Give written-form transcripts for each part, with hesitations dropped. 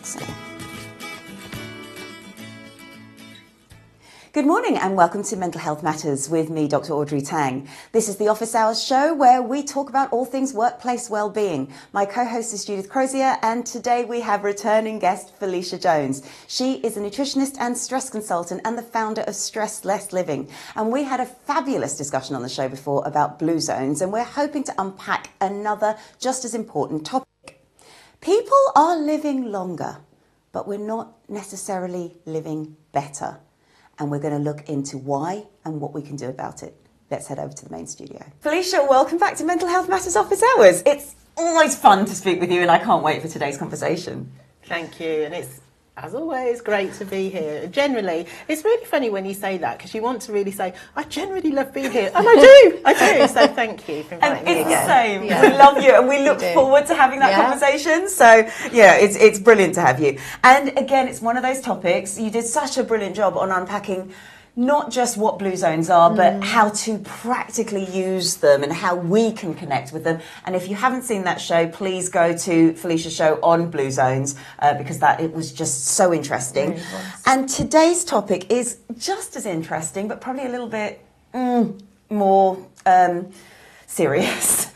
So. Good morning and welcome to Mental Health Matters with me, Dr Audrey Tang. This is the Office Hours show where we talk about all things workplace well-being. My co-host is Judith Crosier and today we have returning guest Felicia Jones. She is a nutritionist and stress consultant and the founder of Stress Living. And we had a fabulous discussion on the show before about blue zones, and we're hoping to unpack another just as important topic. People are living longer, but we're not necessarily living better. And we're going to look into why and what we can do about it. Let's head over to the main studio. Felicia, welcome back to Mental Health Matters Office Hours. It's always fun to speak with you and I can't wait for today's conversation. Thank you, and it's, as always, great to be here. Generally, it's really funny when you say that because you want to really say, I generally love being here. And I do. So thank you for inviting me again. It's the same. Yeah. We love you and we look forward to having that conversation. So, yeah, it's brilliant to have you. And again, it's one of those topics. You did such a brilliant job on unpacking not just what blue zones are, but how to practically use them and how we can connect with them. And if you haven't seen that show, please go to Felicia's show on blue zones because it was just so interesting. Really was. And today's topic is just as interesting, but probably a little bit more serious.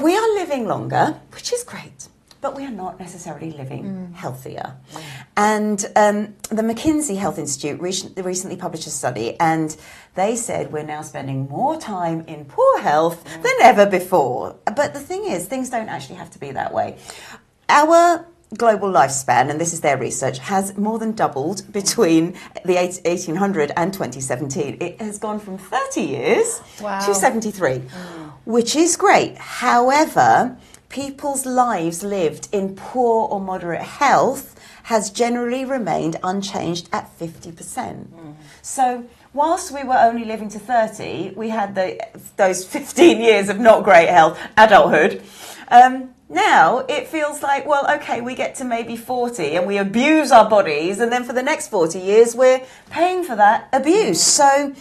We are living longer, which is great, but we are not necessarily living healthier. And the McKinsey Health Institute recently published a study, and they said we're now spending more time in poor health than ever before. But the thing is, things don't actually have to be that way. Our global lifespan, and this is their research, has more than doubled between the 1800 and 2017. It has gone from 30 years to 73, which is great. However, people's lives lived in poor or moderate health has generally remained unchanged at 50%. So whilst we were only living to 30, we had those 15 years of not great health, adulthood. Now it feels like, well, okay, we get to maybe 40 and we abuse our bodies, and then for the next 40 years we're paying for that abuse. So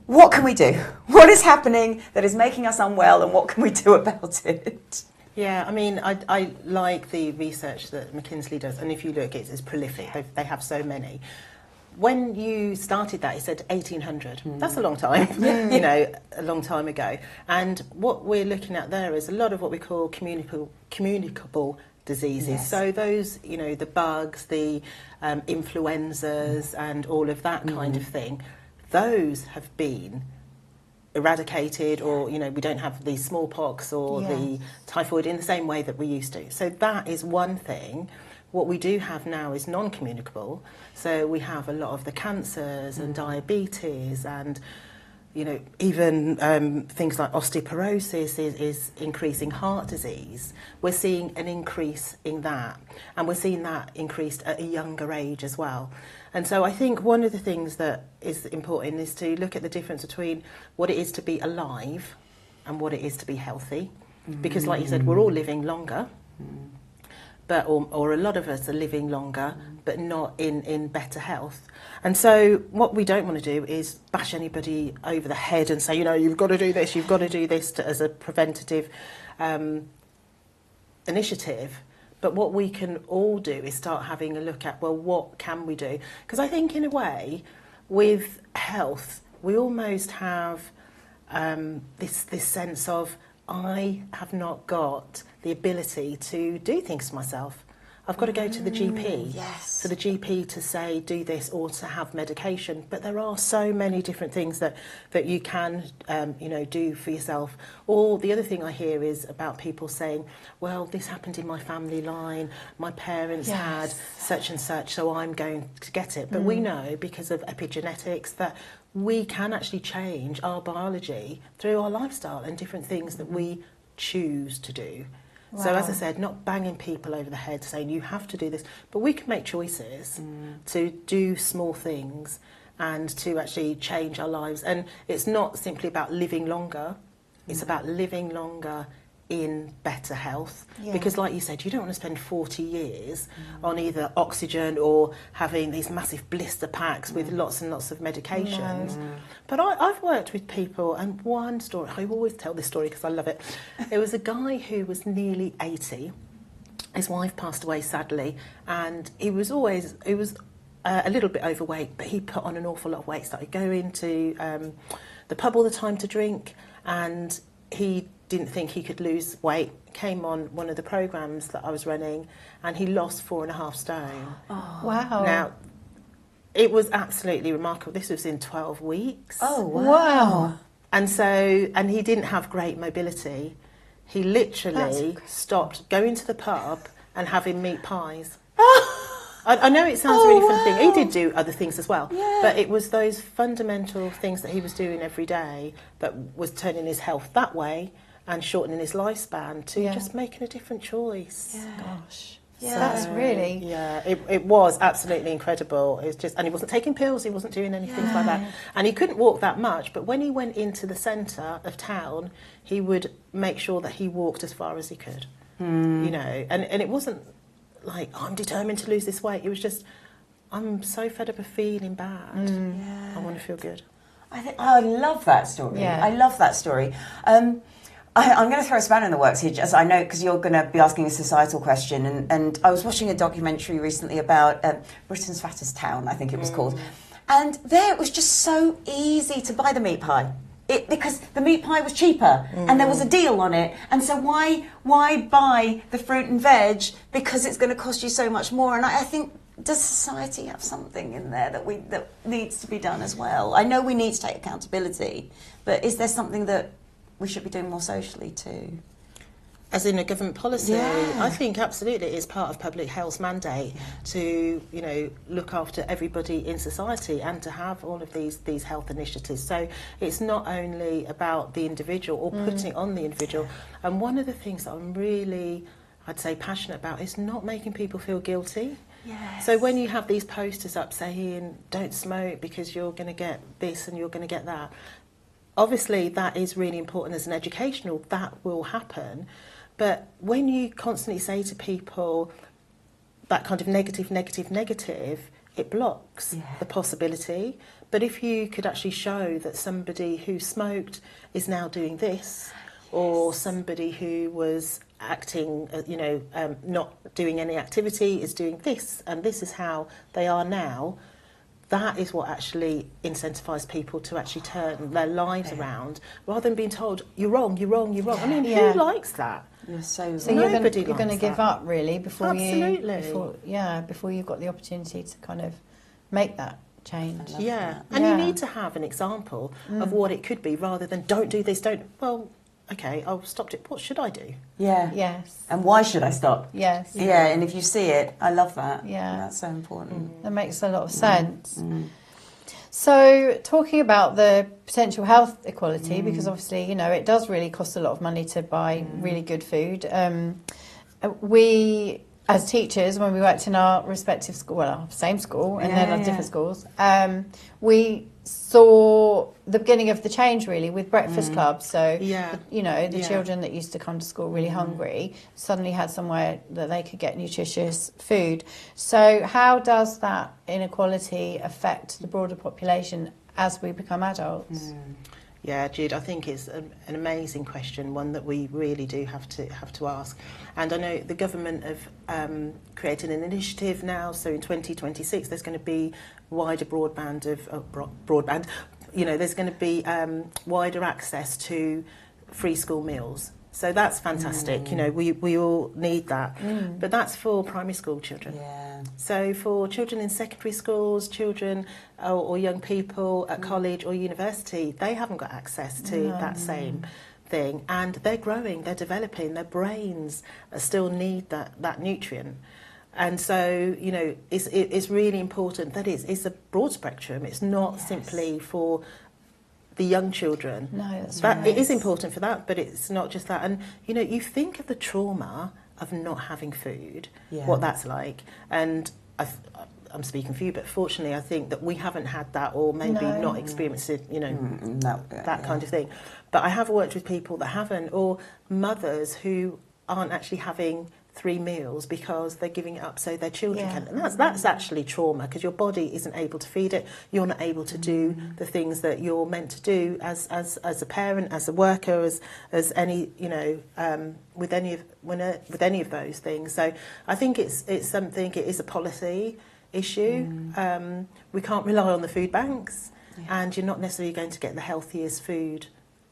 what can we do? What is happening that is making us unwell, and what can we do about it? Yeah, I mean, I like the research that McKinsey does, and if you look, it's prolific. They have so many. When you started that, it said 1800. That's a long time, you know, a long time ago. And what we're looking at there is a lot of what we call communicable diseases. Yes. So those, you know, the bugs, the influenzas, and all of that kind of thing, those have been eradicated, or, you know, we don't have the smallpox or the typhoid in the same way that we used to. So that is one thing. What we do have now is non-communicable. So we have a lot of the cancers and diabetes, and, you know, even things like osteoporosis is increasing, heart disease. We're seeing an increase in that, and we're seeing that increased at a younger age as well. And so I think one of the things that is important is to look at the difference between what it is to be alive and what it is to be healthy. Because like you said, we're all living longer, but or a lot of us are living longer, but not in better health. And so what we don't want to do is bash anybody over the head and say, you know, you've got to do this, you've got to do this as a preventative initiative. But what we can all do is start having a look at, well, what can we do? Because I think in a way, with health, we almost have this sense of, I have not got the ability to do things myself. I've got to go to the GP, for the GP to say do this or to have medication. But there are so many different things that you can, you know, do for yourself. Or the other thing I hear is about people saying, well, this happened in my family line, my parents had such and such, so I'm going to get it. But we know, because of epigenetics, that we can actually change our biology through our lifestyle and different things that we choose to do. Wow. So as I said, not banging people over the head saying you have to do this, but we can make choices to do small things and to actually change our lives. And it's not simply about living longer, it's about living longer in better health, because like you said, you don't want to spend 40 years on either oxygen or having these massive blister packs with lots and lots of medications. But I've worked with people, and one story, I always tell this story because I love it. There was a guy who was nearly 80, his wife passed away sadly, and he was a little bit overweight, but he put on an awful lot of weight, started going to the pub all the time to drink, and he didn't think he could lose weight, came on one of the programmes that I was running, and he lost 4.5 stone. Oh. Wow. Now, it was absolutely remarkable. This was in 12 weeks. Oh, wow. And he didn't have great mobility. He literally stopped going to the pub and having meat pies. I know it sounds a really funny thing. He did do other things as well. Yeah. But it was those fundamental things that he was doing every day that was turning his health that way and shortening his lifespan to just making a different choice. Yeah. Gosh. Yeah. So that's really... Yeah, it was absolutely incredible. It was just, and he wasn't taking pills, he wasn't doing anything like that. And he couldn't walk that much, but when he went into the centre of town, he would make sure that he walked as far as he could. You know, and it wasn't like, oh, I'm determined to lose this weight. It was just, I'm so fed up of feeling bad. I want to feel good. I love that story. Yeah. I love that story. I'm going to throw a spanner in the works here, just I know, because you're going to be asking a societal question, and I was watching a documentary recently about Britain's fattest town, I think it was called, and there it was just so easy to buy the meat pie. Because the meat pie was cheaper and there was a deal on it, and so why buy the fruit and veg because it's going to cost you so much more? And I think, does society have something in there that needs to be done as well? I know we need to take accountability, but is there something that we should be doing more socially too? As in a government policy, Yeah. I think absolutely it is part of public health's mandate to, you know, look after everybody in society and to have all of these health initiatives. So it's not only about the individual or putting it on the individual. And one of the things that I'm really, I'd say, passionate about is not making people feel guilty. Yes. So when you have these posters up saying, don't smoke because you're going to get this and you're going to get that, obviously that is really important as an educational, that will happen. But when you constantly say to people that kind of negative, it blocks the possibility. But if you could actually show that somebody who smoked is now doing this, or somebody who was acting, not doing any activity is doing this, and this is how they are now, that is what actually incentivises people to actually turn their lives around, rather than being told, you're wrong. I mean, who likes that? You're so you're going to give up really before you've got the opportunity to kind of make that change. And you need to have an example of what it could be, rather than don't do this, okay, I've stopped it, what should I do? Yes. And why should I stop? Yes. Yeah, and if you see it, I love that. Yeah. That's so important. That makes a lot of sense. So talking about the potential health equality, because obviously, you know, it does really cost a lot of money to buy really good food. We, as teachers, when we worked in our respective school, well, our same school and then our different schools, we saw the beginning of the change really with breakfast clubs. So, the children that used to come to school really hungry suddenly had somewhere that they could get nutritious food. So how does that inequality affect the broader population as we become adults? Yeah, Jude, I think it's an amazing question, one that we really do have to ask. And I know the government have created an initiative now, so in 2026 there's going to be wider broadband, there's going to be wider access to free school meals. So that's fantastic. You know, we all need that. But that's for primary school children. Yeah. So for children in secondary schools, children or young people at college or university, they haven't got access to that same thing. And they're growing, they're developing, their brains still need that nutrient. And so, you know, it's really important that it's a broad spectrum. It's not simply for the young children. No, that's right. Right. It is important for that, but it's not just that. And, you know, you think of the trauma of not having food, what that's like. And I'm speaking for you, but fortunately I think that we haven't had that, or maybe not experienced it, you know, that kind of thing. But I have worked with people that haven't, or mothers who aren't actually having 3 meals because they're giving it up so their children can. And that's actually trauma, because your body isn't able to feed it. You're not able to do the things that you're meant to do as a parent, as a worker, as any, you know, with any of those things. So I think it's something. It is a policy issue. We can't rely on the food banks, and you're not necessarily going to get the healthiest food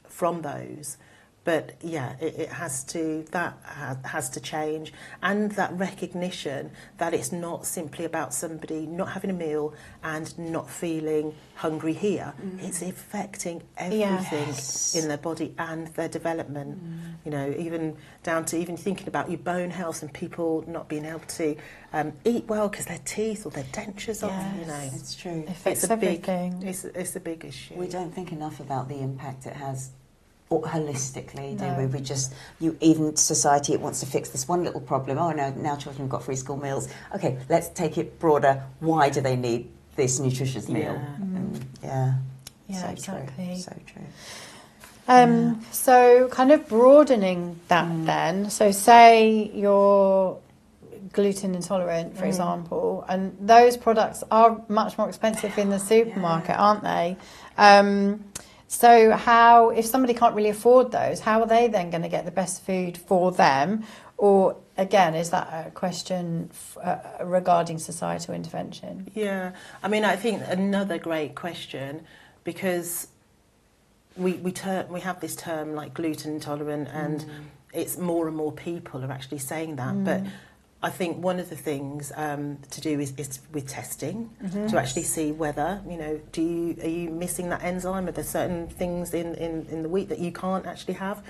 from those. But yeah, it has to, that has to change, and that recognition that it's not simply about somebody not having a meal and not feeling hungry here. It's affecting everything in their body and their development. You know, even down to even thinking about your bone health and people not being able to eat well because their teeth or their dentures are. You know, it's true. It's a big thing. It's a big issue. We don't think enough about the impact it has. Or holistically, do we? We just, even society, it wants to fix this one little problem. Oh, no, now children have got free school meals. Okay, let's take it broader. Why do they need this nutritious meal? So exactly. True. So true. So kind of broadening that then. So say you're gluten intolerant, for example, and those products are much more expensive in the supermarket, aren't they? So how, if somebody can't really afford those, how are they then going to get the best food for them? Or again, is that a question regarding societal intervention? Yeah, I mean, I think another great question, because we have this term like gluten intolerant, and it's more and more people are actually saying that, but I think one of the things to do is with testing, to actually see whether, you know, are you missing that enzyme? Are there certain things in the wheat that you can't actually have?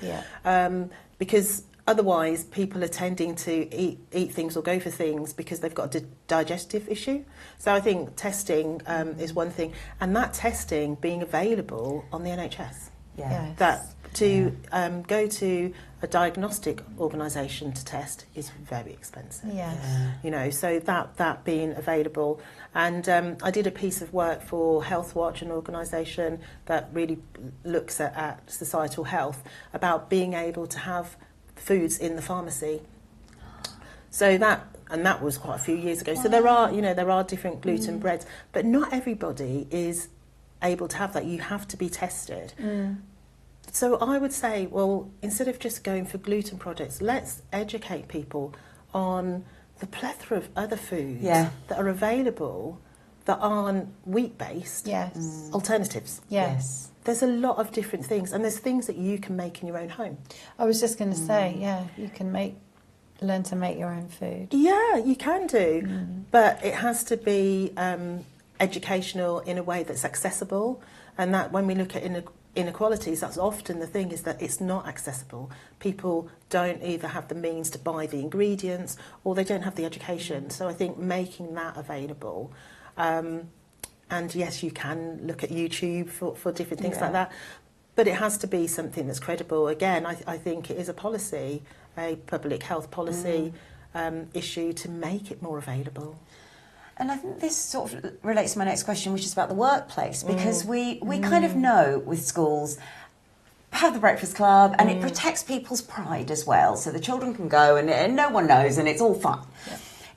Because otherwise people are tending to eat things or go for things because they've got a digestive issue. So I think testing is one thing, and that testing being available on the NHS. That to go to a diagnostic organisation to test is very expensive. You know, so that being available. And I did a piece of work for Health Watch, an organisation that really looks at societal health, about being able to have foods in the pharmacy. So that was quite a few years ago. So there are different gluten breads, but not everybody is able to have that. You have to be tested. So I would say, well, instead of just going for gluten products, let's educate people on the plethora of other foods that are available that aren't wheat-based alternatives. There's a lot of different things, and there's things that you can make in your own home. I was just going to say, you can learn to make your own food. Yeah, you can do, but it has to be educational in a way that's accessible, and that when we look at inequalities, that's often the thing, is that it's not accessible. People don't either have the means to buy the ingredients, or they don't have the education. So I think making that available, and yes, you can look at YouTube for different things like that, but it has to be something that's credible. Again, I think it is a policy, a public health policy issue, to make it more available. And I think this sort of relates to my next question, which is about the workplace, because we kind of know with schools have the breakfast club, and it protects people's pride as well. So the children can go and no one knows, and it's all fun.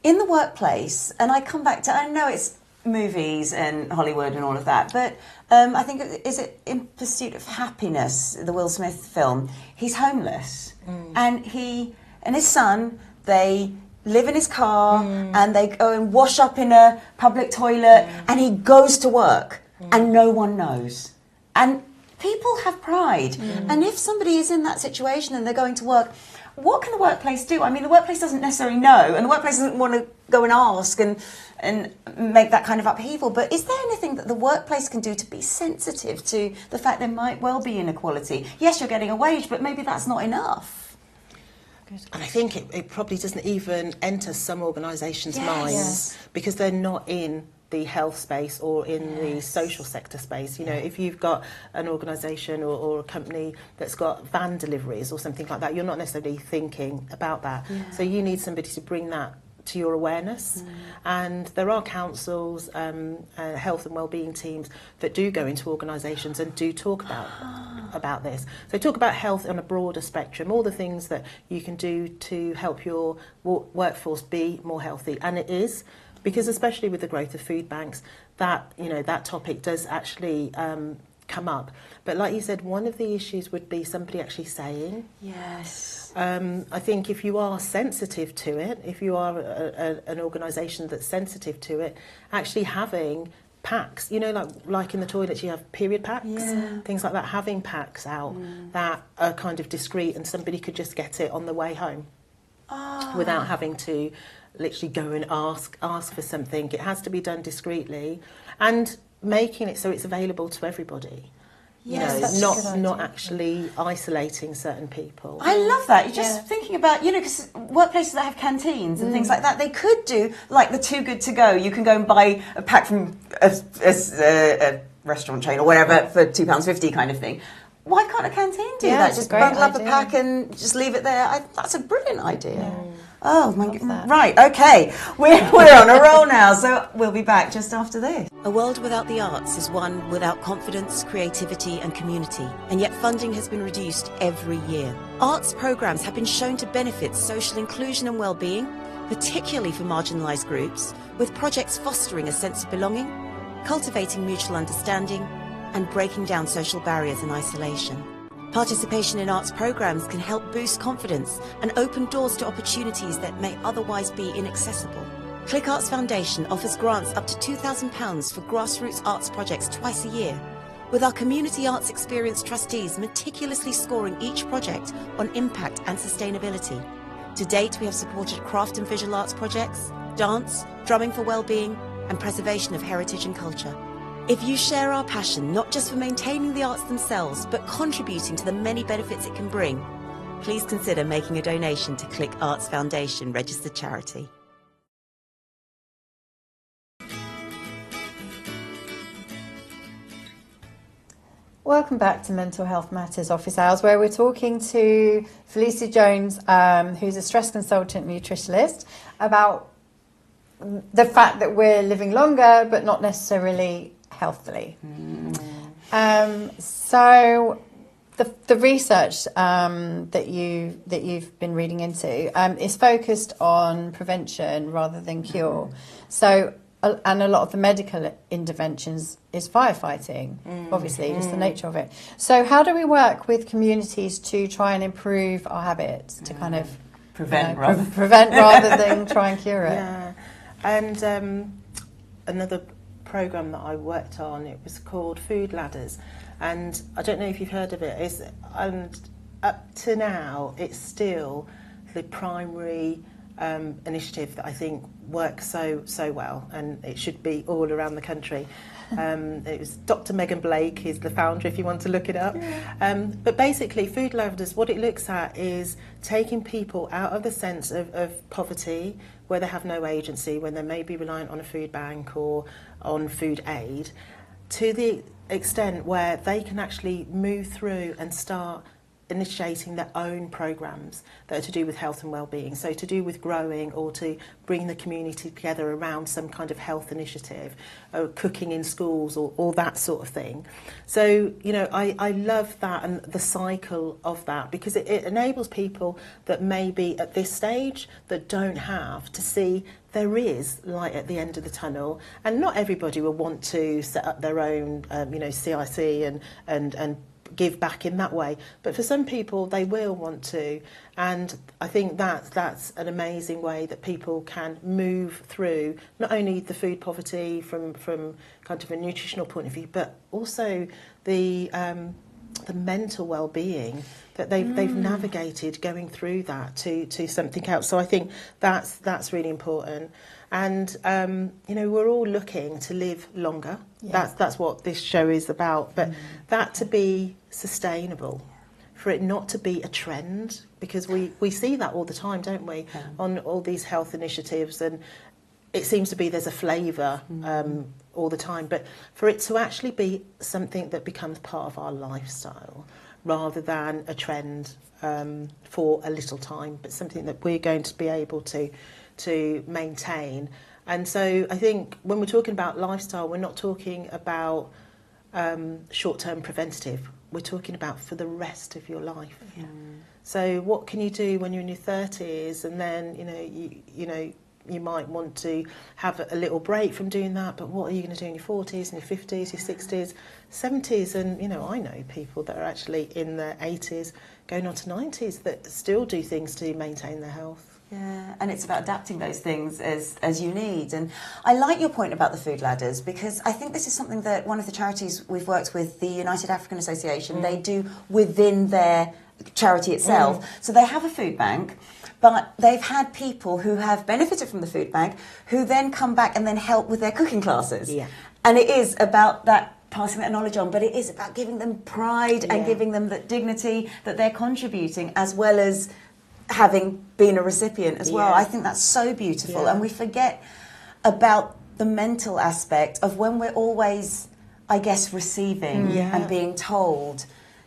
In the workplace, and I come back to, I know it's movies and Hollywood and all of that, but I think, is it In Pursuit of Happiness, the Will Smith film? He's homeless, and he and his son, they live in his car, and they go and wash up in a public toilet, and he goes to work, and no one knows. And people have pride. And if somebody is in that situation and they're going to work, what can the workplace do? I mean, the workplace doesn't necessarily know, and the workplace doesn't want to go and ask and make that kind of upheaval. But is there anything that the workplace can do to be sensitive to the fact there might well be inequality? Yes, you're getting a wage, but maybe that's not enough. And I think it probably doesn't even enter some organisations' minds, because they're not in the health space or in the social sector space. You know, if you've got an organisation or a company that's got van deliveries or something like that, you're not necessarily thinking about that. So you need somebody to bring that to your awareness. And there are councils, health and wellbeing teams that do go into organisations and do talk about this. So talk about health on a broader spectrum, all the things that you can do to help your workforce be more healthy. And it is, because especially with the growth of food banks, that, you know, that topic does actually come up. But like you said, one of the issues would be somebody actually saying. Yes. I think if you are sensitive to it, if you are an organisation that's sensitive to it, actually having packs, you know, like in the toilets you have period packs, things like that, having packs out that are kind of discreet and somebody could just get it on the way home without having to literally go and ask for something. It has to be done discreetly, and making it so it's available to everybody. Yes, you know, not actually isolating certain people. I love that. You're just thinking about, you know, because workplaces that have canteens and things like that, they could do like the Too Good To Go. You can go and buy a pack from a restaurant chain or wherever for £2.50 kind of thing. Why can't a canteen do that? Just bundle up a pack and just leave it there. That's a brilliant idea. Yeah. Oh, my God. Right, okay. We're on a roll now, so we'll be back just after this. A world without the arts is one without confidence, creativity and community, and yet funding has been reduced every year. Arts programmes have been shown to benefit social inclusion and well-being, particularly for marginalised groups, with projects fostering a sense of belonging, cultivating mutual understanding, and breaking down social barriers and isolation. Participation in arts programmes can help boost confidence and open doors to opportunities that may otherwise be inaccessible. Click Arts Foundation offers grants up to £2,000 for grassroots arts projects twice a year, with our community arts experience trustees meticulously scoring each project on impact and sustainability. To date, we have supported craft and visual arts projects, dance, drumming for wellbeing, and preservation of heritage and culture. If you share our passion, not just for maintaining the arts themselves, but contributing to the many benefits it can bring, please consider making a donation to Click Arts Foundation registered charity. Welcome back to Mental Health Matters Office Hours, where we're talking to Felicia Jones, who's a stress consultant nutritionist, about the fact that we're living longer, but not necessarily healthily. So the research that you've been reading into is focused on prevention rather than cure. So and a lot of the medical interventions is firefighting, obviously, just the nature of it. So how do we work with communities to try and improve our habits, to kind of prevent rather than try and cure it? Yeah, and another program that I worked on, it was called Food Ladders, and I don't know if you've heard of it. And up to now, it's still the primary initiative that I think works so well, and it should be all around the country. It was Dr. Megan Blake is the founder, if you want to look it up. But basically, Food Ladders, what it looks at is taking people out of the sense of poverty, where they have no agency, when they may be reliant on a food bank or on food aid, to the extent where they can actually move through and start initiating their own programs that are to do with health and well-being, so to do with growing or to bring the community together around some kind of health initiative, or cooking in schools, or that sort of thing. So, you know, I love that and the cycle of that, because it enables people that may be at this stage that don't have to see there is light at the end of the tunnel. And not everybody will want to set up their own, CIC and give back in that way, but for some people they will want to, and I think that's an amazing way that people can move through not only the food poverty from kind of a nutritional point of view, but also the mental well-being that they've navigated going through that to something else. So I think that's really important. And we're all looking to live longer. Yeah. That's what this show is about. But that to be sustainable, for it not to be a trend, because we see that all the time, don't we? Yeah. On all these health initiatives, and it seems to be there's a flavour all the time. But for it to actually be something that becomes part of our lifestyle, rather than a trend for a little time, but something that we're going to be able to to maintain. And so I think when we're talking about lifestyle, we're not talking about short-term preventative. We're talking about for the rest of your life. Yeah. So what can you do when you're in your 30s, and then you might want to have a little break from doing that, but what are you going to do in your 40s and your 50s, your 60s, 70s? And I know people that are actually in their 80s going on to 90s that still do things to maintain their health. Yeah, and it's about adapting those things as you need. And I like your point about the food ladders, because I think this is something that one of the charities we've worked with, the United African Association, they do within their charity itself. So they have a food bank, but they've had people who have benefited from the food bank who then come back and then help with their cooking classes. Yeah. And it is about that, passing that knowledge on, but it is about giving them pride and giving them that dignity that they're contributing, as well as having been a recipient as well. I think that's so beautiful. And we forget about the mental aspect of when we're always, I guess, receiving and being told.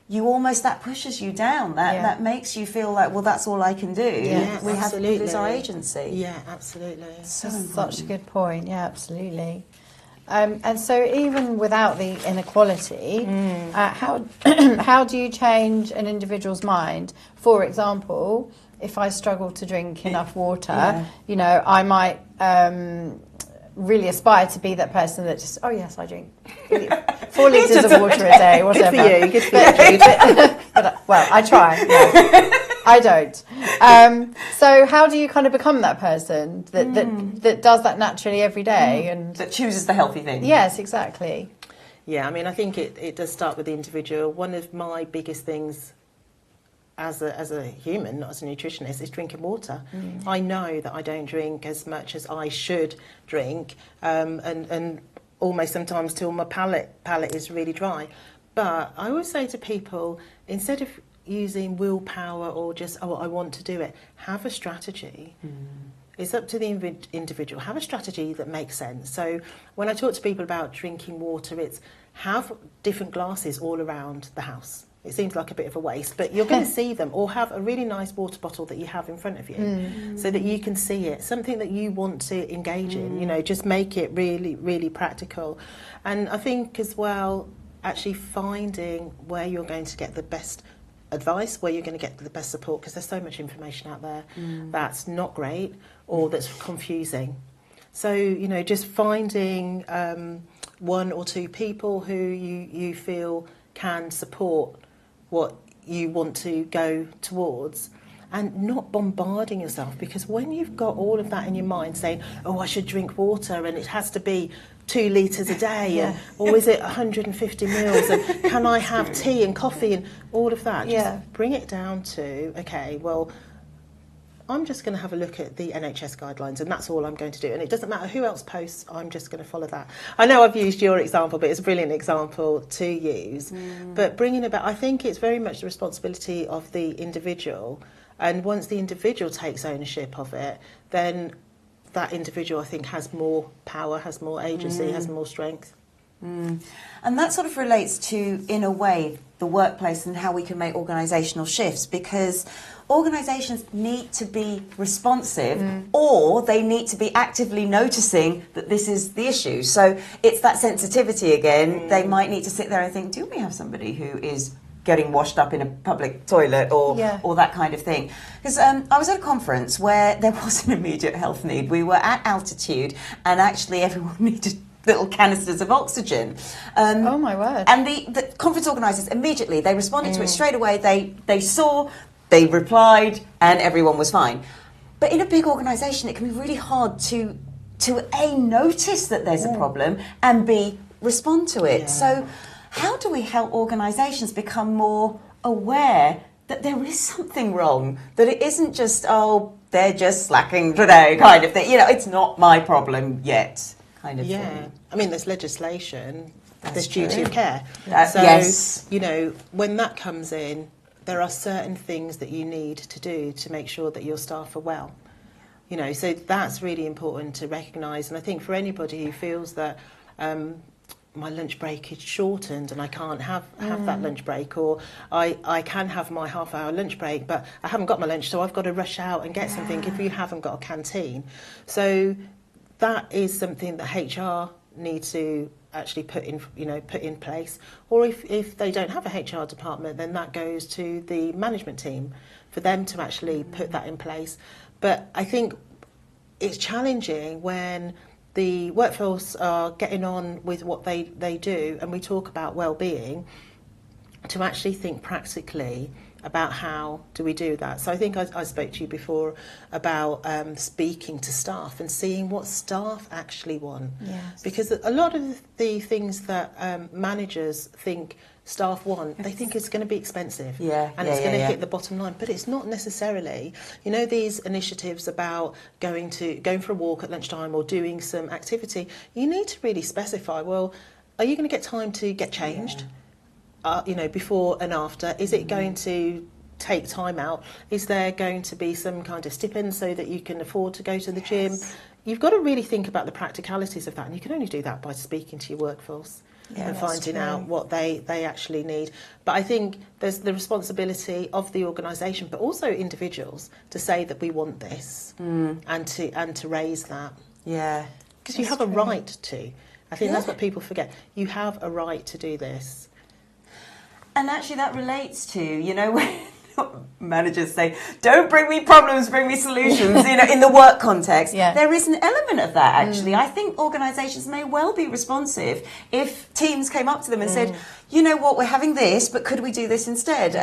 You almost, that pushes you down. That makes you feel like, well, that's all I can do. Yeah, we have to lose our agency. Yeah, absolutely. So such a good point. Yeah, absolutely. And so even without the inequality, how do you change an individual's mind? For example, if I struggle to drink enough water, I might really aspire to be that person that just, oh yes, I drink 4 litres of water a day, whatever. Good for you. Well, I try. No, I don't. So how do you kind of become that person that does that naturally every day and that chooses the healthy thing? Yes, exactly. Yeah, I mean, I think it does start with the individual. One of my biggest things as a human, not as a nutritionist, is drinking water. I know that I don't drink as much as I should drink, and almost sometimes till my palate is really dry. But I always say to people, instead of using willpower or just, oh, I want to do it, have a strategy. It's up to the individual. Have a strategy that makes sense. So when I talk to people about drinking water, it's have different glasses all around the house. It seems like a bit of a waste, but you're going to see them, or have a really nice water bottle that you have in front of you so that you can see it, something that you want to engage in, just make it really, really practical. And I think as well, actually finding where you're going to get the best advice, where you're going to get the best support, because there's so much information out there that's not great or that's confusing. So, just finding one or two people who you feel can support what you want to go towards, and not bombarding yourself, because when you've got all of that in your mind saying, oh, I should drink water and it has to be 2 litres a day, or is it 150 mils, and can I have tea and coffee and all of that? Just bring it down to, okay, well, I'm just going to have a look at the NHS guidelines, and that's all I'm going to do. And it doesn't matter who else posts, I'm just going to follow that. I know I've used your example, but it's a brilliant example to use. But bringing about, I think it's very much the responsibility of the individual. And once the individual takes ownership of it, then that individual, I think, has more power, has more agency, has more strength. And that sort of relates to, in a way, the workplace and how we can make organisational shifts, because organisations need to be responsive or they need to be actively noticing that this is the issue. So it's that sensitivity again. They might need to sit there and think, do we have somebody who is getting washed up in a public toilet or that kind of thing? Because I was at a conference where there was an immediate health need. We were at altitude and actually everyone needed little canisters of oxygen. Oh my word. And the conference organisers immediately, they responded to it straight away. They saw, they replied, and everyone was fine. But in a big organisation, it can be really hard to A, notice that there's a problem, and B, respond to it. So how do we help organisations become more aware that there is something wrong, that it isn't just, oh, they're just slacking today kind of thing. It's not my problem yet kind of thing. I mean, there's legislation, there's duty of care. So, when that comes in, there are certain things that you need to do to make sure that your staff are well. So that's really important to recognise. And I think for anybody who feels that my lunch break is shortened and I can't have that lunch break, or I can have my half-hour lunch break, but I haven't got my lunch, so I've got to rush out and get something if you haven't got a canteen. So that is something that HR need to actually put in place. Or if they don't have a HR department, then that goes to the management team for them to actually put that in place. But I think it's challenging when the workforce are getting on with what they do, and we talk about well-being, to actually think practically about how do we do that. So I think I spoke to you before about speaking to staff and seeing what staff actually want. Yes. Because a lot of the things that managers think staff want, they think it's going to be expensive and it's going to hit the bottom line, but it's not necessarily. You know, these initiatives about going for a walk at lunchtime or doing some activity, you need to really specify, well, are you going to get time to get changed? Before and after? Is it going to take time out? Is there going to be some kind of stipend so that you can afford to go to the gym? You've got to really think about the practicalities of that, and you can only do that by speaking to your workforce and finding out what they actually need. But I think there's the responsibility of the organisation, but also individuals, to say that we want this and to raise that. Yeah. Because you have a right to. I think that's what people forget. You have a right to do this. And actually that relates to, when managers say, don't bring me problems, bring me solutions, in the work context. Yeah. There is an element of that, actually. I think organisations may well be responsive if teams came up to them and said, you know what, we're having this, but could we do this instead?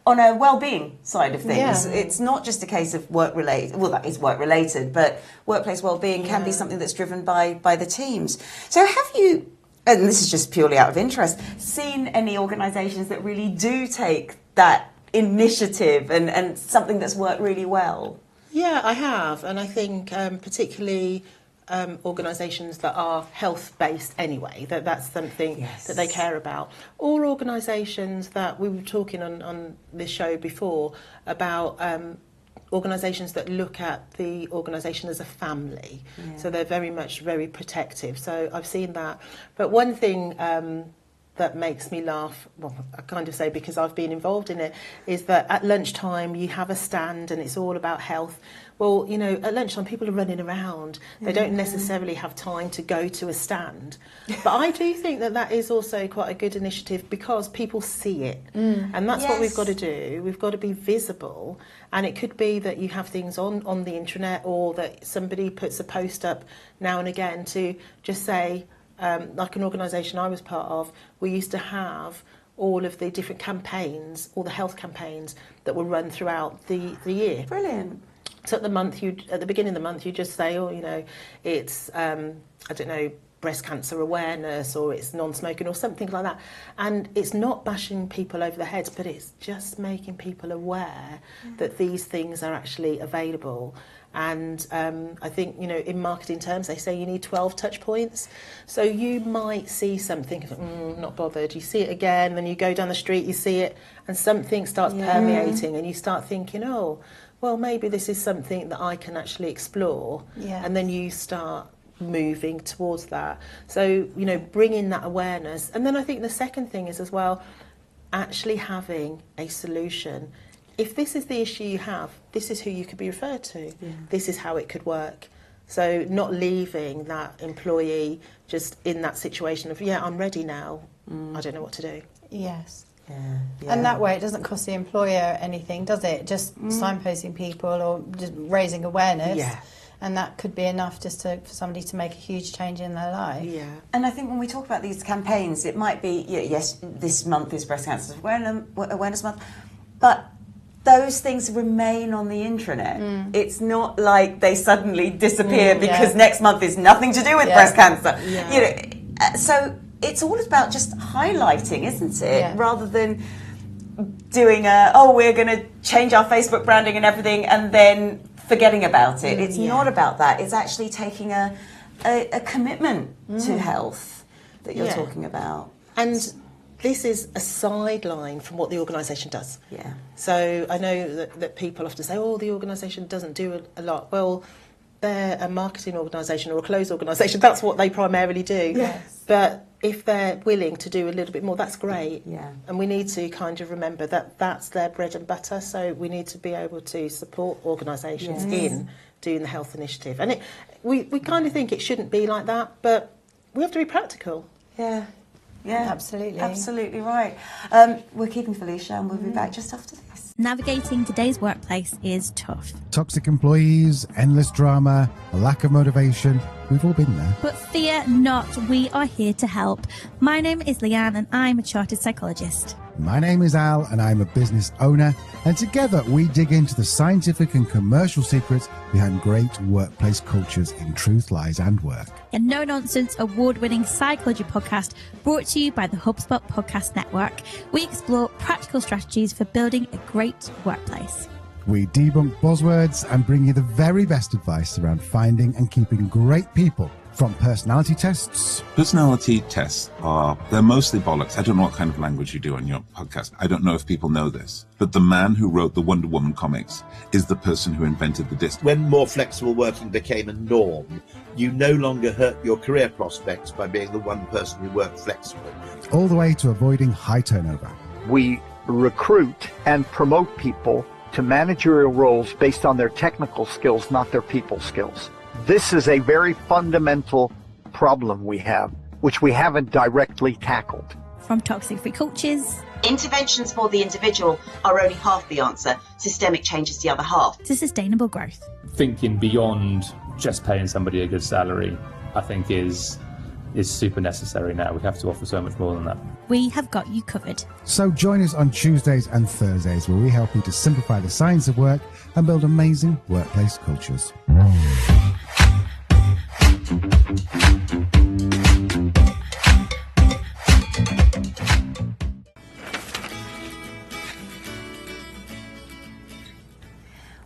On a well-being side of things. Yeah. It's not just a case of work-related. Well, that is work-related, but workplace well-being can be something that's driven by the teams. So have you, and this is just purely out of interest, seen any organisations that really do take that initiative and something that's worked really well? Yeah, I have. And I think particularly organisations that are health-based anyway, that's something that they care about. Or organisations that we were talking on this show before about organisations that look at the organisation as a family. Yeah. So they're very protective. So I've seen that. But one thing that makes me laugh, well, I kind of say because I've been involved in it, is that at lunchtime you have a stand and it's all about health. Well, at lunchtime people are running around. They don't necessarily have time to go to a stand. But I do think that is also quite a good initiative because people see it. And that's what we've got to do. We've got to be visible. And it could be that you have things on the intranet, or that somebody puts a post up now and again to just say, like an organisation I was part of, we used to have all of the different campaigns, all the health campaigns that were run throughout the year. Brilliant. So at the beginning of the month, you just say, it's, breast cancer awareness, or it's non-smoking, or something like that. And it's not bashing people over the heads, but it's just making people aware that these things are actually available. And I think, in marketing terms, they say you need 12 touch points. So you might see something, not bothered. You see it again, then you go down the street, you see it, and something starts permeating, and you start thinking, well, maybe this is something that I can actually explore. Yeah. And then you start moving towards that. So, bringing that awareness. And then I think the second thing is as well, actually having a solution. If this is the issue you have, this is who you could be referred to. Yeah. This is how it could work. So not leaving that employee just in that situation of, I'm ready now. I don't know what to do. Yes. Yeah. And that way it doesn't cost the employer anything, does it? Just signposting people or just raising awareness. Yeah. And that could be enough just for somebody to make a huge change in their life. Yeah. And I think when we talk about these campaigns, it might be, yes, this month is Breast Cancer Awareness Month, but those things remain on the intranet. It's not like they suddenly disappear because next month is nothing to do with breast cancer. Yeah. So it's all about just highlighting, isn't it? Yeah. Rather than doing we're going to change our Facebook branding and everything and then forgetting about it. It's not about that. It's actually taking a commitment to health that you're talking about. And this is a sideline from what the organisation does. Yeah. So I know that people often say, the organisation doesn't do a lot. Well, they're a marketing organisation or a clothes organisation, that's what they primarily do. Yes. But if they're willing to do a little bit more, that's great. Yeah. And we need to kind of remember that that's their bread and butter, so we need to be able to support organisations in doing the health initiative. And we kind of think it shouldn't be like that, but we have to be practical. Yeah. Absolutely. Absolutely right. We're keeping Felicia, and we'll be back just after this. Navigating today's workplace is tough. Toxic employees, endless drama, a lack of motivation. We've all been there. But fear not, we are here to help. My name is Leanne and I'm a chartered psychologist. My name is Al and I'm a business owner, and together we dig into the scientific and commercial secrets behind great workplace cultures in truth, lies and work. A no-nonsense, award-winning psychology podcast brought to you by the HubSpot Podcast Network. We explore practical strategies for building a great workplace. We debunk buzzwords and bring you the very best advice around finding and keeping great people. From personality tests. Personality tests they're mostly bollocks. I don't know what kind of language you do on your podcast. I don't know if people know this, but the man who wrote the Wonder Woman comics is the person who invented the disc. When more flexible working became a norm, you no longer hurt your career prospects by being the one person who worked flexibly. All the way to avoiding high turnover. We recruit and promote people to managerial roles based on their technical skills, not their people skills. This is a very fundamental problem we have, which we haven't directly tackled. From toxic-free cultures, interventions for the individual are only half the answer. Systemic change is the other half. to sustainable growth. Thinking beyond just paying somebody a good salary, I think is super necessary now. We have to offer so much more than that. We have got you covered. So join us on Tuesdays and Thursdays where we help you to simplify the science of work and build amazing workplace cultures.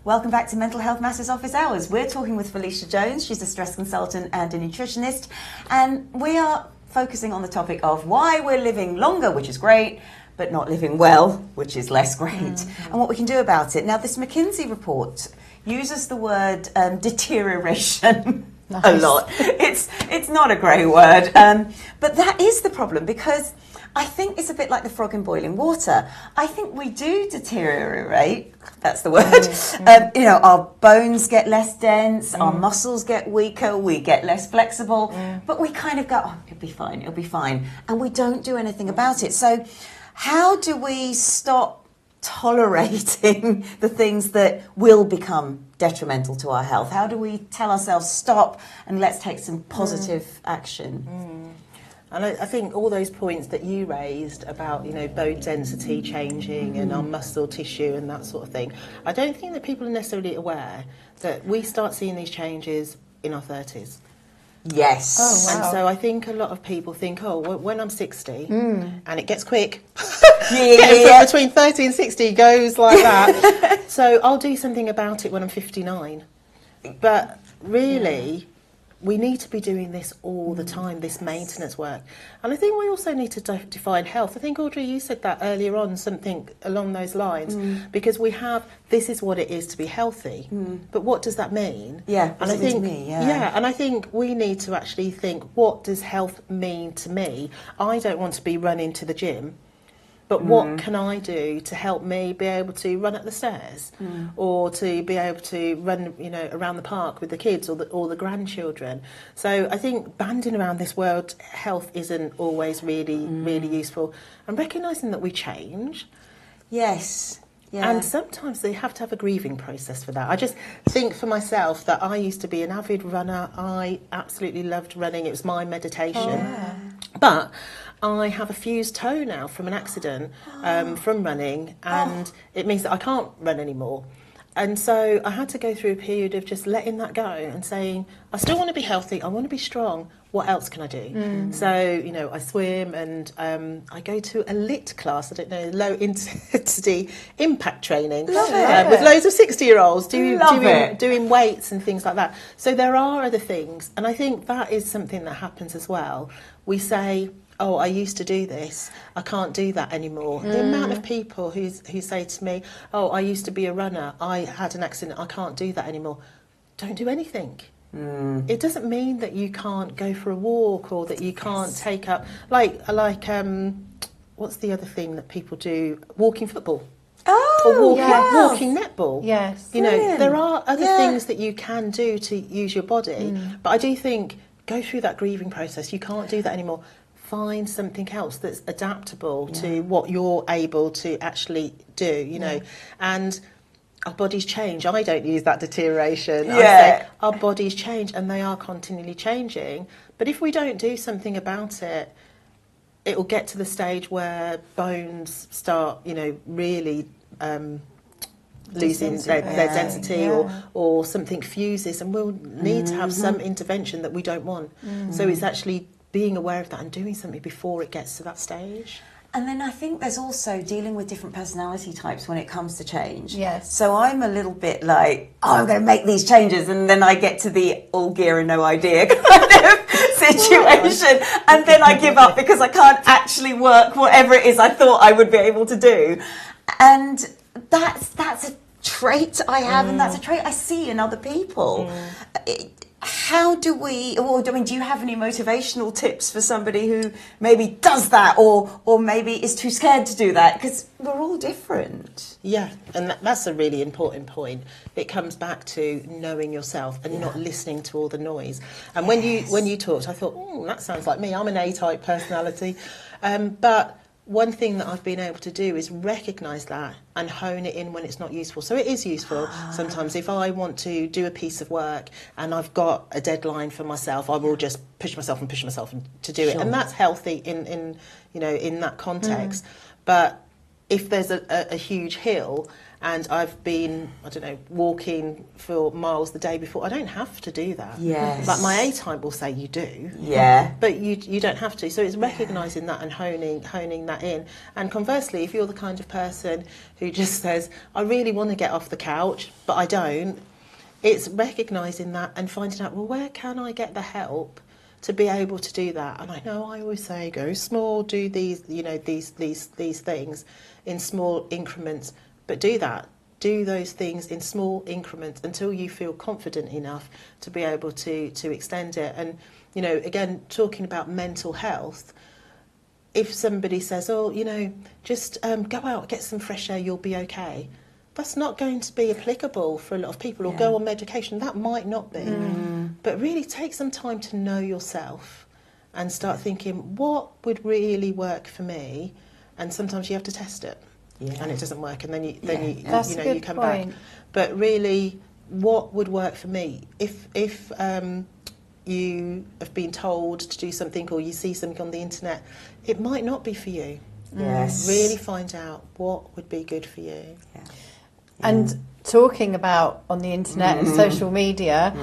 Welcome back to Mental Health Matters Office Hours. We're talking with Felicia Jones. She's a stress consultant and a nutritionist. And we are focusing on the topic of why we're living longer, which is great, but not living well, which is less great, and what we can do about it. Now, this McKinsey report uses the word deterioration a lot. It's not a great word, but that is the problem, because I think it's a bit like the frog in boiling water. I think we do deteriorate, that's the word. Our bones get less dense, our muscles get weaker, we get less flexible, but we kind of go, oh, it'll be fine. And we don't do anything about it. So how do we stop tolerating the things that will become detrimental to our health? How do we tell ourselves stop and let's take some positive action? And I think all those points that you raised about, bone density changing and our muscle tissue and that sort of thing, I don't think that people are necessarily aware that we start seeing these changes in our 30s. Yes. Oh, wow. And so I think a lot of people think, when I'm 60, and it gets quick, between 30 and 60 goes like that. So I'll do something about it when I'm 59. But really, we need to be doing this all the time, this maintenance work. And I think we also need to define health. I think, Audrey, you said that earlier on, something along those lines, because this is what it is to be healthy. But what does that mean? Yeah, and I think, and I think we need to actually think, what does health mean to me? I don't want to be running to the gym. But what can I do to help me be able to run up the stairs, or to be able to run, around the park with the kids or the grandchildren? So I think banding around this word health isn't always really useful, and recognising that we change. Yes. Yeah. And sometimes they have to have a grieving process for that. I just think for myself that I used to be an avid runner. I absolutely loved running. It was my meditation. But I have a fused toe now from an accident from running, and it means that I can't run anymore. And so I had to go through a period of just letting that go and saying, I still want to be healthy, I want to be strong, what else can I do? So, I swim, and I go to a LIT class, I don't know, low intensity impact training. Love it. With loads of 60-year-olds Love doing weights and things like that. So there are other things, and I think that is something that happens as well. We say, oh, I used to do this, I can't do that anymore. The amount of people who say to me, oh, I used to be a runner, I had an accident, I can't do that anymore. don't do anything. It doesn't mean that you can't go for a walk or that you can't take up what's the other thing that people do? Walking football. Or walking netball. Yes. You know, there are other things that you can do to use your body, but I do think go through that grieving process. You can't do that anymore. Find something else that's adaptable to what you're able to actually do, you know. And our bodies change. I don't use that deterioration. I say our bodies change, and they are continually changing. But if we don't do something about it, it will get to the stage where bones start, you know, really losing their density, or something fuses, and we'll need to have some intervention that we don't want. So it's actually being aware of that and doing something before it gets to that stage. And then I think there's also dealing with different personality types when it comes to change. Yes. So I'm a little bit like, oh, I'm going to make these changes, and then I get to the all gear and no idea kind of situation, and then I give up because I can't actually work whatever it is I thought I would be able to do. And that's a trait I have, and that's a trait I see in other people. How do we, or I mean, do you have any motivational tips for somebody who maybe does that, or maybe is too scared to do that? Because we're all different. Yeah, and that's a really important point. It comes back to knowing yourself and not listening to all the noise. And when you talked, I thought, that sounds like me. I'm an A-type personality. But one thing that I've been able to do is recognise that and hone it in when it's not useful. So it is useful. Sometimes if I want to do a piece of work and I've got a deadline for myself, I will just push myself to do it. And that's healthy in you know, in that context. But if there's a huge hill and I've been, I don't know, walking for miles the day before, I don't have to do that. Yes. But my A-type will say you do. Yeah. But you don't have to. So it's recognising that and honing that in. And conversely, if you're the kind of person who just says, I really want to get off the couch, but I don't, it's recognising that and finding out, well, where can I get the help to be able to do that? And I know I always say, go small, do these, you know, these things in small increments. But do those things in small increments until you feel confident enough to be able to extend it. And, you know, again, talking about mental health, if somebody says, oh, you know, just go out, get some fresh air, you'll be okay. That's not going to be applicable for a lot of people, or go on medication. That might not be. But really take some time to know yourself and start thinking, what would really work for me? And sometimes you have to test it. And it doesn't work, and then you come back. But really, what would work for me? If you have been told to do something, or you see something on the internet, it might not be for you. Yes. Really find out what would be good for you. And talking about on the internet and social media,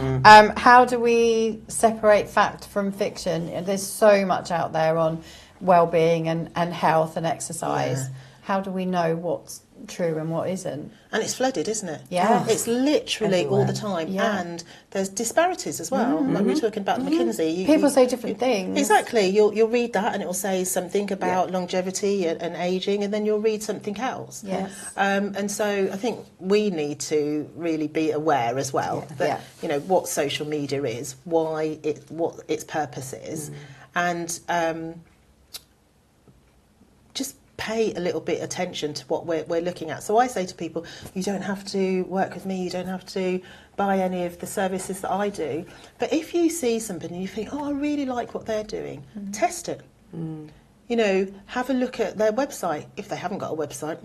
how do we separate fact from fiction? There's so much out there on well-being and health and exercise. How do we know what's true and what isn't? And it's flooded, isn't it? Yeah. It's literally everywhere. All the time. Yeah. And there's disparities as well. Like we were talking about McKinsey. People say different things. Exactly. You'll read that and it will say something about longevity and ageing, and then you'll read something else. Yes. And so I think we need to really be aware as well that, you know, what social media is, what its purpose is, and just pay a little bit attention to what we're looking at. So I say to people, you don't have to work with me, you don't have to buy any of the services that I do, but if you see somebody and you think, oh, I really like what they're doing, test it. You know, have a look at their website. If they haven't got a website,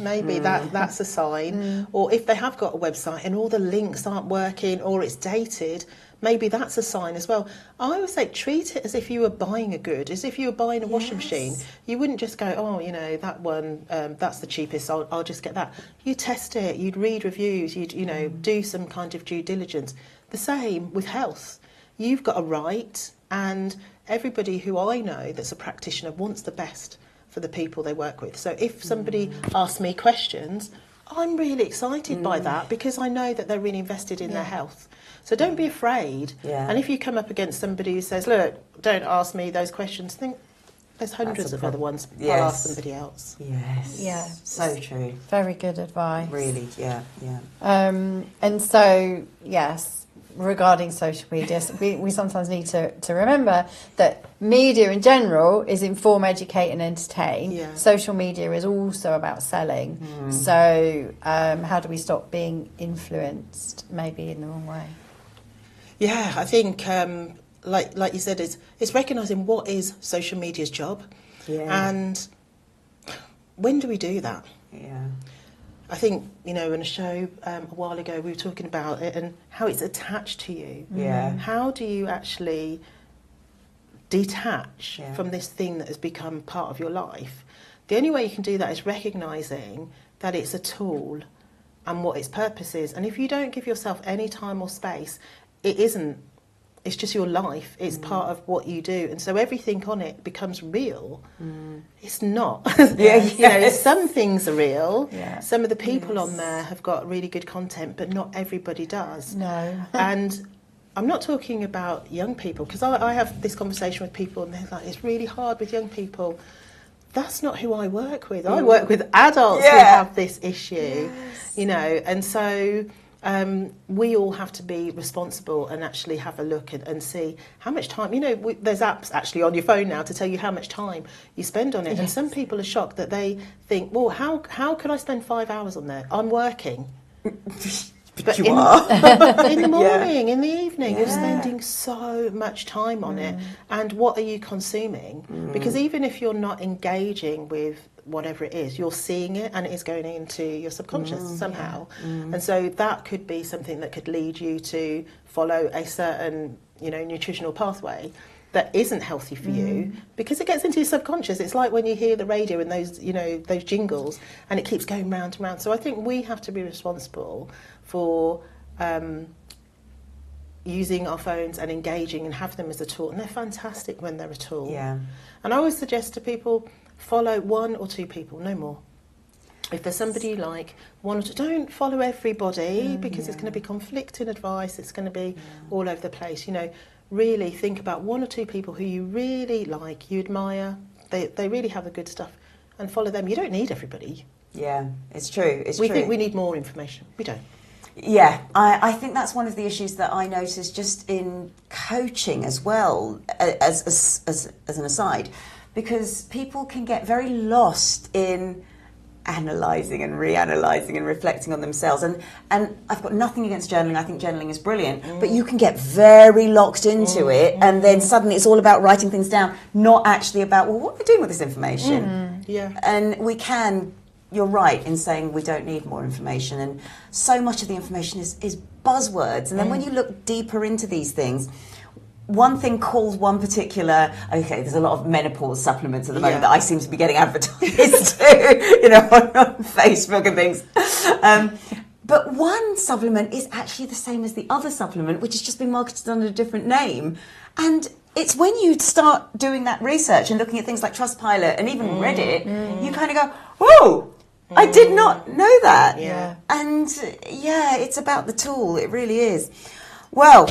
maybe that's a sign. Or if they have got a website and all the links aren't working, or it's dated, maybe that's a sign as well. I always say treat it as if you were buying a good, as if you were buying a washing machine. You wouldn't just go, oh, you know, that one, that's the cheapest, I'll just get that. You test it, you'd read reviews, you'd, you know, do some kind of due diligence. The same with health. You've got a right, and everybody who I know that's a practitioner wants the best for the people they work with. So if somebody asks me questions, I'm really excited by that, because I know that they're really invested in their health. So don't be afraid. And if you come up against somebody who says, look, don't ask me those questions, think there's hundreds of other ones. I'll ask somebody else. Yeah. So true. Very good advice. Really, yeah. And so, yes, regarding social media. So we sometimes need to remember that media in general is inform, educate and entertain. Yeah. Social media is also about selling. So how do we stop being influenced maybe in the wrong way? Yeah, I think like you said, it's recognising what is social media's job, and when do we do that? Yeah. I think, in a show a while ago we were talking about it and how it's attached to you. Yeah. How do you actually detach from this thing that has become part of your life? The only way you can do that is recognising that it's a tool and what its purpose is. And if you don't give yourself any time or space, it's just your life. It's part of what you do. And so everything on it becomes real. It's not. Some things are real. Yeah. Some of the people on there have got really good content, but not everybody does. No. And I'm not talking about young people, because I have this conversation with people and they're like, it's really hard with young people. That's not who I work with. I work with adults who have this issue, and so we all have to be responsible and actually have a look and see how much time, there's apps actually on your phone now to tell you how much time you spend on it. Yes. And some people are shocked that they think, well, how can I spend 5 hours on there? I'm working. But you are. In the morning, in the evening, you're spending so much time on it. And what are you consuming? Because even if you're not engaging with whatever it is, you're seeing it and it is going into your subconscious somehow. And so that could be something that could lead you to follow a certain, nutritional pathway that isn't healthy for you, because it gets into your subconscious. It's like when you hear the radio and those, those jingles, and it keeps going round and round. So I think we have to be responsible for using our phones and engaging and have them as a tool. And they're fantastic when they're a tool. Yeah. And I always suggest to people, follow 1 or 2 people, no more. If there's somebody you like, 1 or 2, don't follow everybody, because it's going to be conflicting advice. It's going to be all over the place. Really think about 1 or 2 people who you really like, you admire. They really have the good stuff, and follow them. You don't need everybody. Yeah, it's true. We think we need more information. We don't. Yeah, I think that's one of the issues that I notice just in coaching as well, as an aside, because people can get very lost in analysing and reanalyzing and reflecting on themselves. And I've got nothing against journaling. I think journaling is brilliant. But you can get very locked into it, and then suddenly it's all about writing things down, not actually about, well, what are we doing with this information? Yeah. And we can... You're right in saying we don't need more information, and so much of the information is buzzwords. And then when you look deeper into these things, one thing calls one particular, there's a lot of menopause supplements at the moment that I seem to be getting advertised to, on Facebook and things. But one supplement is actually the same as the other supplement, which has just been marketed under a different name. And it's when you start doing that research and looking at things like Trustpilot and even Reddit, you kind of go, whoa! I did not know that. Yeah. And it's about the tool. It really is. Well,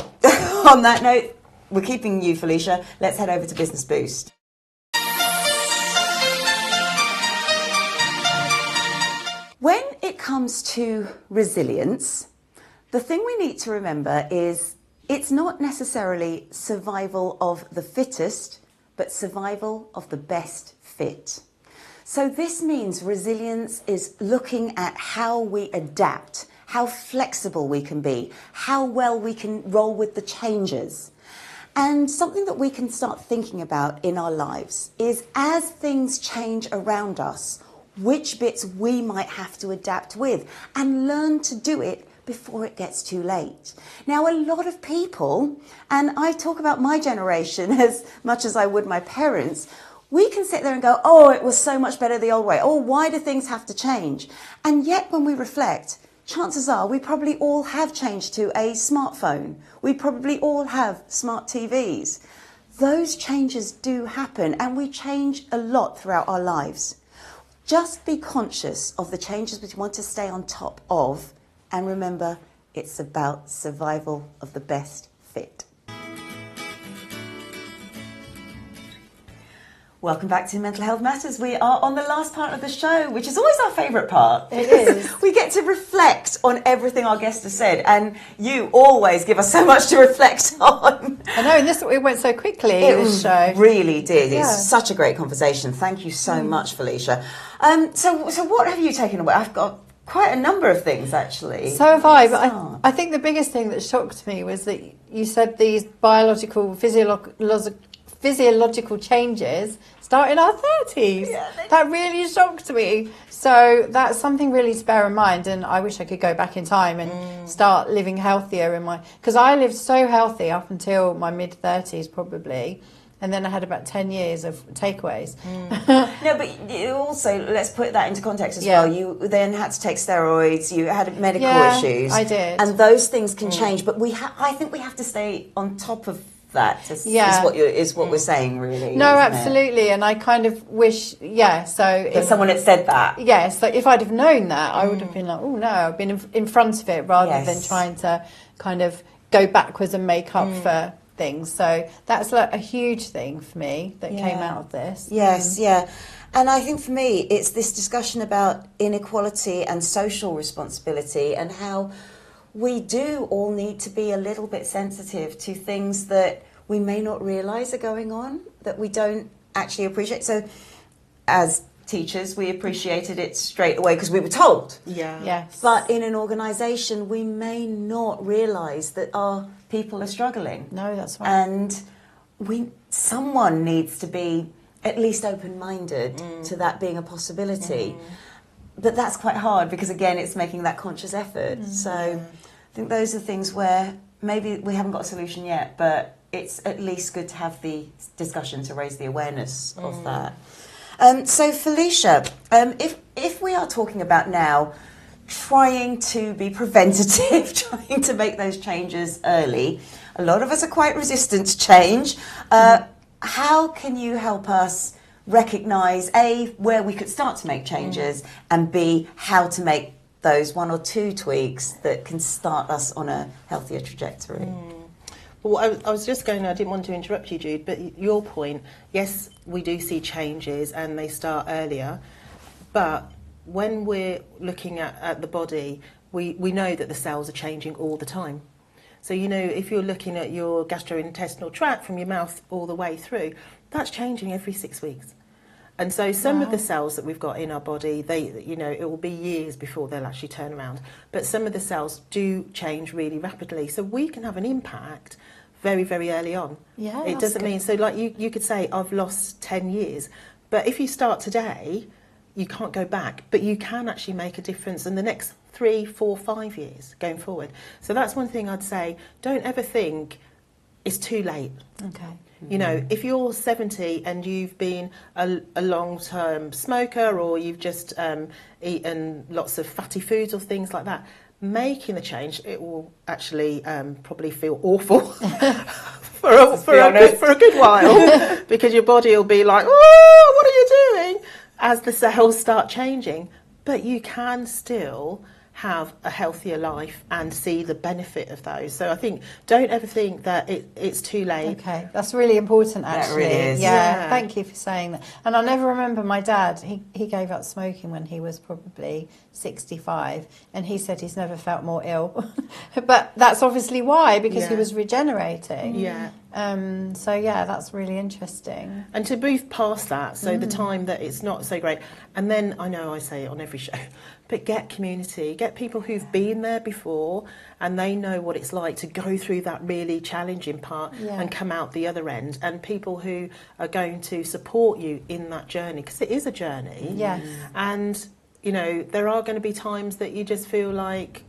on that note, we're keeping you, Felicia. Let's head over to Business Boost. When it comes to resilience, the thing we need to remember is it's not necessarily survival of the fittest, but survival of the best fit. So this means resilience is looking at how we adapt, how flexible we can be, how well we can roll with the changes. And something that we can start thinking about in our lives is, as things change around us, which bits we might have to adapt with and learn to do it before it gets too late. Now, a lot of people, and I talk about my generation as much as I would my parents, we can sit there and go, oh, it was so much better the old way. Oh, why do things have to change? And yet when we reflect, chances are we probably all have changed to a smartphone. We probably all have smart TVs. Those changes do happen, and we change a lot throughout our lives. Just be conscious of the changes we want to stay on top of, and remember, it's about survival of the best fit. Welcome back to Mental Health Matters. We are on the last part of the show, which is always our favourite part. It is. We get to reflect on everything our guest has said, and you always give us so much to reflect on. I know, and it went so quickly, this show. Really did. Yeah. It's such a great conversation. Thank you so much, Felicia. So what have you taken away? I've got quite a number of things, actually. So have I, but I think the biggest thing that shocked me was that you said these biological, physiological changes start in our 30s. Yeah, that really shocked me. So that's something really to bear in mind, and I wish I could go back in time and start living healthier because I lived so healthy up until my mid-30s probably, and then I had about 10 years of takeaways. No, but you also, let's put that into context as well. You then had to take steroids, you had medical issues. I did. And those things can change, but I think we have to stay on top of that is what we're saying, really. No, absolutely. And I kind of wish, so if someone had said that. Yes, so if I'd have known that, I would have been like, oh no, I've been in front of it rather than trying to kind of go backwards and make up for things. So that's like a huge thing for me that came out of this. Yes, And I think for me, it's this discussion about inequality and social responsibility and how we do all need to be a little bit sensitive to things that we may not realise are going on, that we don't actually appreciate. So as teachers, we appreciated it straight away because we were told. Yes. But in an organisation, we may not realise that our people are struggling. No, that's right. And someone needs to be at least open-minded to that being a possibility. But that's quite hard because, again, it's making that conscious effort. So I think those are things where maybe we haven't got a solution yet, but it's at least good to have the discussion to raise the awareness of that. So, Felicia, if we are talking about now trying to be preventative, trying to make those changes early, a lot of us are quite resistant to change. How can you help us recognise, A, where we could start to make changes, and B, how to make those 1 or 2 tweaks that can start us on a healthier trajectory? Well, I was just going, I didn't want to interrupt you, Jude, but your point, yes, we do see changes and they start earlier, but when we're looking at the body, we know that the cells are changing all the time. So, you know, if you're looking at your gastrointestinal tract from your mouth all the way through, that's changing every 6 weeks. And so some of the cells that we've got in our body, it will be years before they'll actually turn around. But some of the cells do change really rapidly. So we can have an impact very, very early on. Yeah, it doesn't mean, so like you could say, I've lost 10 years. But if you start today, you can't go back. But you can actually make a difference in the next 3, 4, 5 years going forward. So that's one thing I'd say. Don't ever think it's too late. Okay. You know, if you're 70 and you've been a long-term smoker or you've just eaten lots of fatty foods or things like that, making the change, it will actually probably feel awful for a good while because your body will be like, oh, what are you doing? As the cells start changing. But you can still have a healthier life and see the benefit of those. So I think don't ever think that it's too late. Okay, that's really important actually. That really is. Yeah, thank you for saying that. And I never remember my dad, he gave up smoking when he was probably 65 and he said he's never felt more ill. But that's obviously why, because he was regenerating. Yeah. So yeah, that's really interesting. And to move past that, so the time that it's not so great, and then I know I say it on every show, but get community, get people who've been there before and they know what it's like to go through that really challenging part and come out the other end, and people who are going to support you in that journey, because it is a journey. Yes. And, you know, there are going to be times that you just feel like,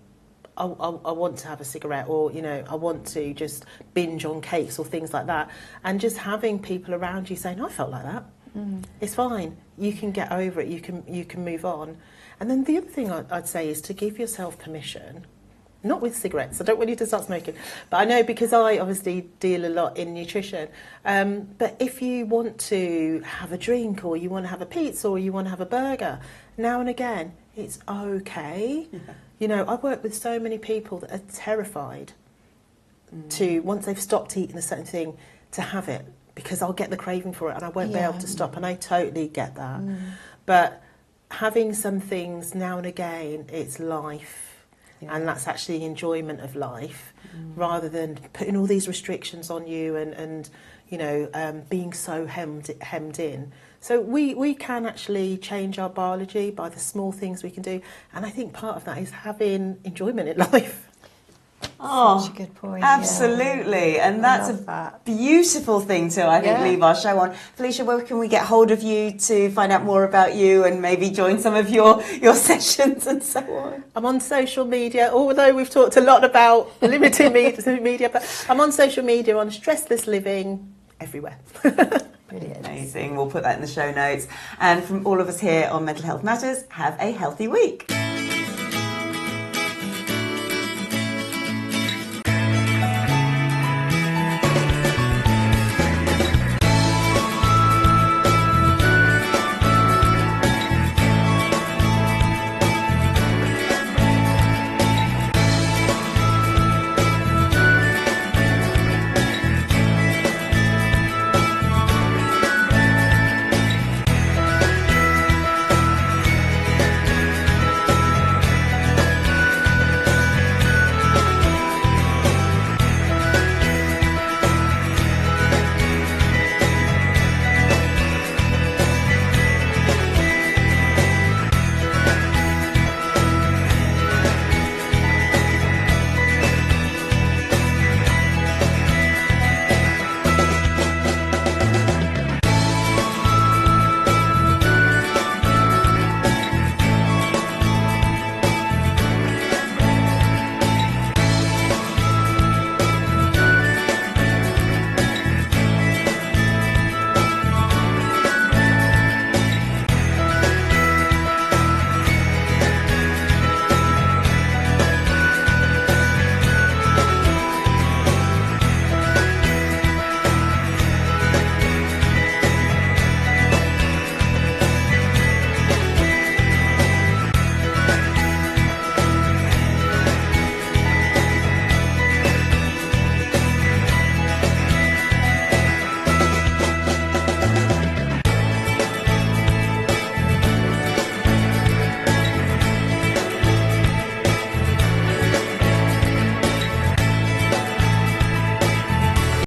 I want to have a cigarette, or, you know, I want to just binge on cakes or things like that. And just having people around you saying, I felt like that. It's fine. You can get over it. You can move on. And then the other thing I'd say is to give yourself permission, not with cigarettes. I don't want you to start smoking. But I know, because I obviously deal a lot in nutrition. But if you want to have a drink, or you want to have a pizza, or you want to have a burger, now and again, it's okay. You know, I work with so many people that are terrified to, once they've stopped eating a certain thing, to have it. because I'll get the craving for it and I won't be able to stop. And I totally get that. But having some things now and again, it's life, and that's actually enjoyment of life, rather than putting all these restrictions on you and you know, being so hemmed in. So we can actually change our biology by the small things we can do, and I think part of that is having enjoyment in life. Oh, such a good point. Absolutely, and that's a beautiful thing to, I think, leave our show on. Felicia, where can we get hold of you to find out more about you and maybe join some of your sessions and so on? I'm on social media, although we've talked a lot about limiting media, but I'm on social media, on Stressless Living, everywhere. Brilliant. Amazing. We'll put that in the show notes. And from all of us here on Mental Health Matters, have a healthy week.